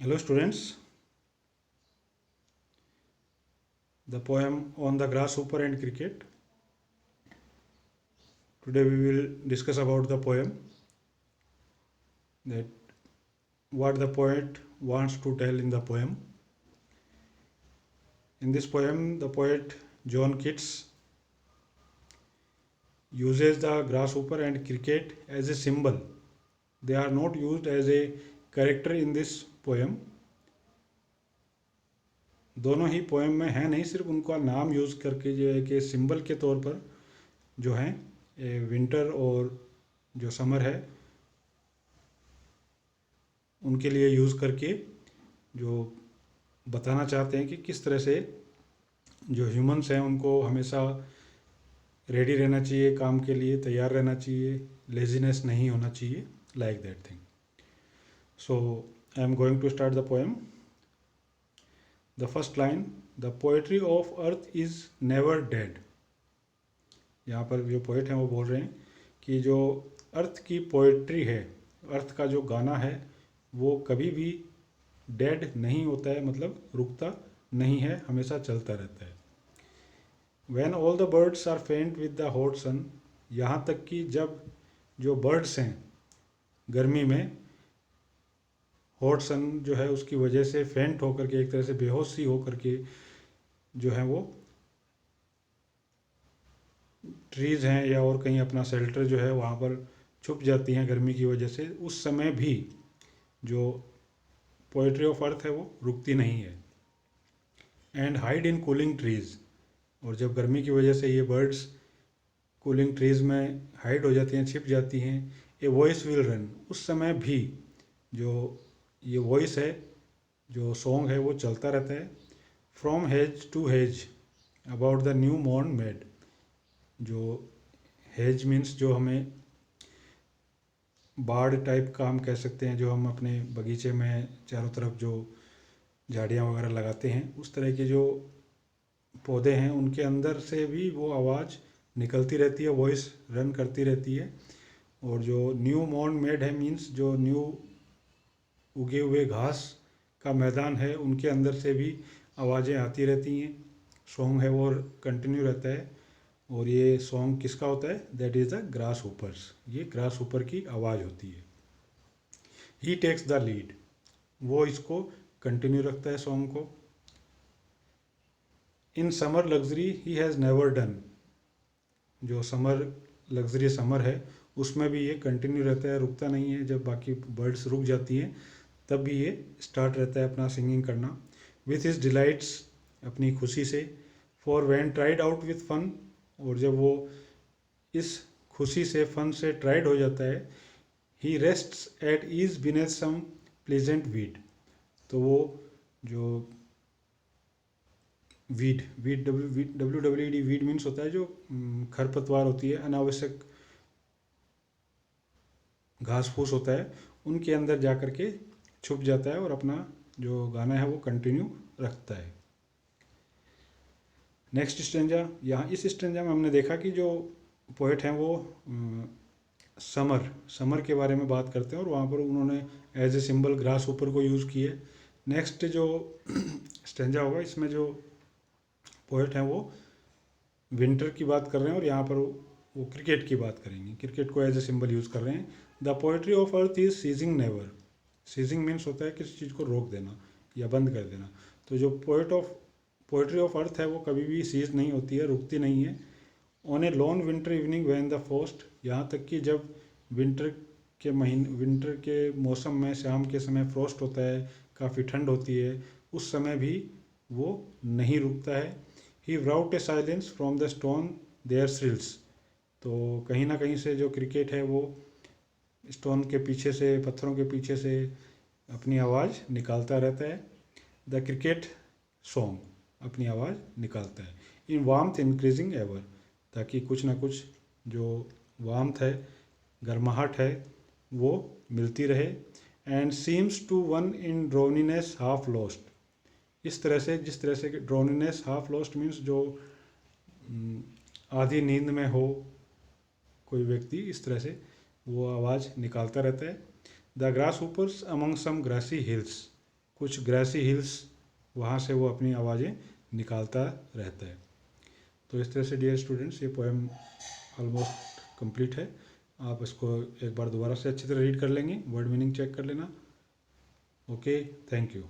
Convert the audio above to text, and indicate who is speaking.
Speaker 1: Hello students, the poem on the grasshopper and cricket. Today we will discuss about the poem, that what the poet wants to tell in the poem. In this poem, the poet John Keats uses the grasshopper and cricket as a symbol. They are not used as a character in this poem. दोनों ही poem में है नहीं, सिर्फ उनका नाम use करके जो है कि सिंबल के तौर पर जो है विंटर और जो समर है उनके लिए यूज़ करके जो बताना चाहते हैं कि किस तरह से जो ह्यूमंस हैं उनको हमेशा रेडी रहना चाहिए, काम के लिए तैयार रहना चाहिए, लेजीनेस नहीं होना चाहिए, like that thing. So I am going to start the poem. The first line, the poetry of earth is never dead. यहाँ पर जो पोएट हैं वो बोल रहे हैं कि जो अर्थ की पोएट्री है, अर्थ का जो गाना है वो कभी भी डेड नहीं होता है, मतलब रुकता नहीं है, हमेशा चलता रहता है. When all the birds are faint with the hot sun, यहाँ तक कि जब जो बर्ड्स हैं गर्मी में हॉट सन जो है उसकी वजह से फेंट होकर के, एक तरह से बेहोश सी होकर के जो है वो ट्रीज़ हैं या और कहीं अपना शेल्टर जो है वहाँ पर छुप जाती हैं गर्मी की वजह से, उस समय भी जो पोएट्री ऑफ अर्थ है वो रुकती नहीं है. And hide in cooling trees, और जब गर्मी की वजह से ये बर्ड्स कूलिंग ट्रीज़ में हाइड हो जाती हैं, छिप जाती हैं, ए वॉइस विल रन, उस समय भी जो ये वॉइस है, जो सॉन्ग है वो चलता रहता है. From hedge to hedge about the new मॉर्न मेड. जो हेज मीन्स जो हमें बाड़ टाइप का हम कह सकते हैं, जो हम अपने बगीचे में चारों तरफ जो झाड़ियाँ वगैरह लगाते हैं, उस तरह के जो पौधे हैं उनके अंदर से भी वो आवाज़ निकलती रहती है, वॉइस रन करती रहती है. और जो न्यू मॉर्न मेड है मीन्स जो न्यू उगे हुए घास का मैदान है उनके अंदर से भी आवाज़ें आती रहती हैं. सॉन्ग है वो कंटिन्यू रहता है. और ये सॉन्ग किसका होता है? That is the grass hoppers. ये ग्रास होपर की आवाज़ होती है. ही टेक्स द लीड, वो इसको कंटिन्यू रखता है सॉन्ग को. In summer luxury he has never done, जो समर लग्जरी समर है उसमें भी ये कंटिन्यू रहता है, रुकता नहीं है. जब बाकी बर्ड्स रुक जाती हैं तब भी ये स्टार्ट रहता है अपना सिंगिंग करना. विथ हिज डिलाइट्स, अपनी खुशी से. For when tired out with fun, और जब वो इस खुशी से, फन से ट्राइड हो जाता है. He rests at ease beneath some pleasant weed, तो वो जो वीड WWED वीड मीन्स होता है जो खरपतवार होती है, अनावश्यक घास फूस होता है, उनके अंदर जा कर के छुप जाता है और अपना जो गाना है वो कंटिन्यू रखता है. नेक्स्ट स्टेंजा, यहाँ इस स्टेंजा में हमने देखा कि जो पोएट हैं वो समर के बारे में बात करते हैं और वहाँ पर उन्होंने एज ए सिंबल ग्रास ऊपर को यूज़ किए. नेक्स्ट जो स्टेंजा होगा इसमें जो पोएट हैं वो विंटर की बात कर रहे हैं और यहाँ पर वो क्रिकेट की बात करेंगे, क्रिकेट को एज ए सिंबल यूज़ कर रहे हैं. The poetry of earth is ceasing never. Ceasing means होता है किसी चीज़ को रोक देना या बंद कर देना. तो जो पोएट्री ऑफ अर्थ है वो कभी भी सीज नहीं होती है, रुकती नहीं है. On A lawn winter evening when the first, यहाँ तक कि जब विंटर के मौसम में शाम के समय फ्रॉस्ट होता है, काफ़ी ठंड होती है, उस समय भी वो नहीं रुकता है. He wrote a silence from the stone there shrills, तो कहीं ना कहीं से जो क्रिकेट है वो स्टोन के पीछे से, पत्थरों के पीछे से अपनी आवाज़ निकालता रहता है. द क्रिकेट सॉन्ग अपनी आवाज़ निकालता है. इन वार्मथ इंक्रीजिंग एवर, ताकि कुछ ना कुछ जो वार्मथ है, गर्माहट है, वो मिलती रहे. And seems to one in drowsiness half lost, इस तरह से, जिस तरह से ड्रोनीनेस हाफ लॉस्ट मीन्स जो आधी नींद में हो कोई व्यक्ति, इस तरह से वो आवाज़ निकालता रहता है. The grasshopper's among some grassy hills, कुछ ग्रासी हिल्स, वहाँ से वो अपनी आवाज़ें निकालता रहता है। तो इस तरह से डियर स्टूडेंट्स, ये पोएम ऑलमोस्ट कंप्लीट है। आप इसको एक बार दोबारा से अच्छी तरह रीड कर लेंगे, वर्ड मीनिंग चेक कर लेना। Okay, thank you.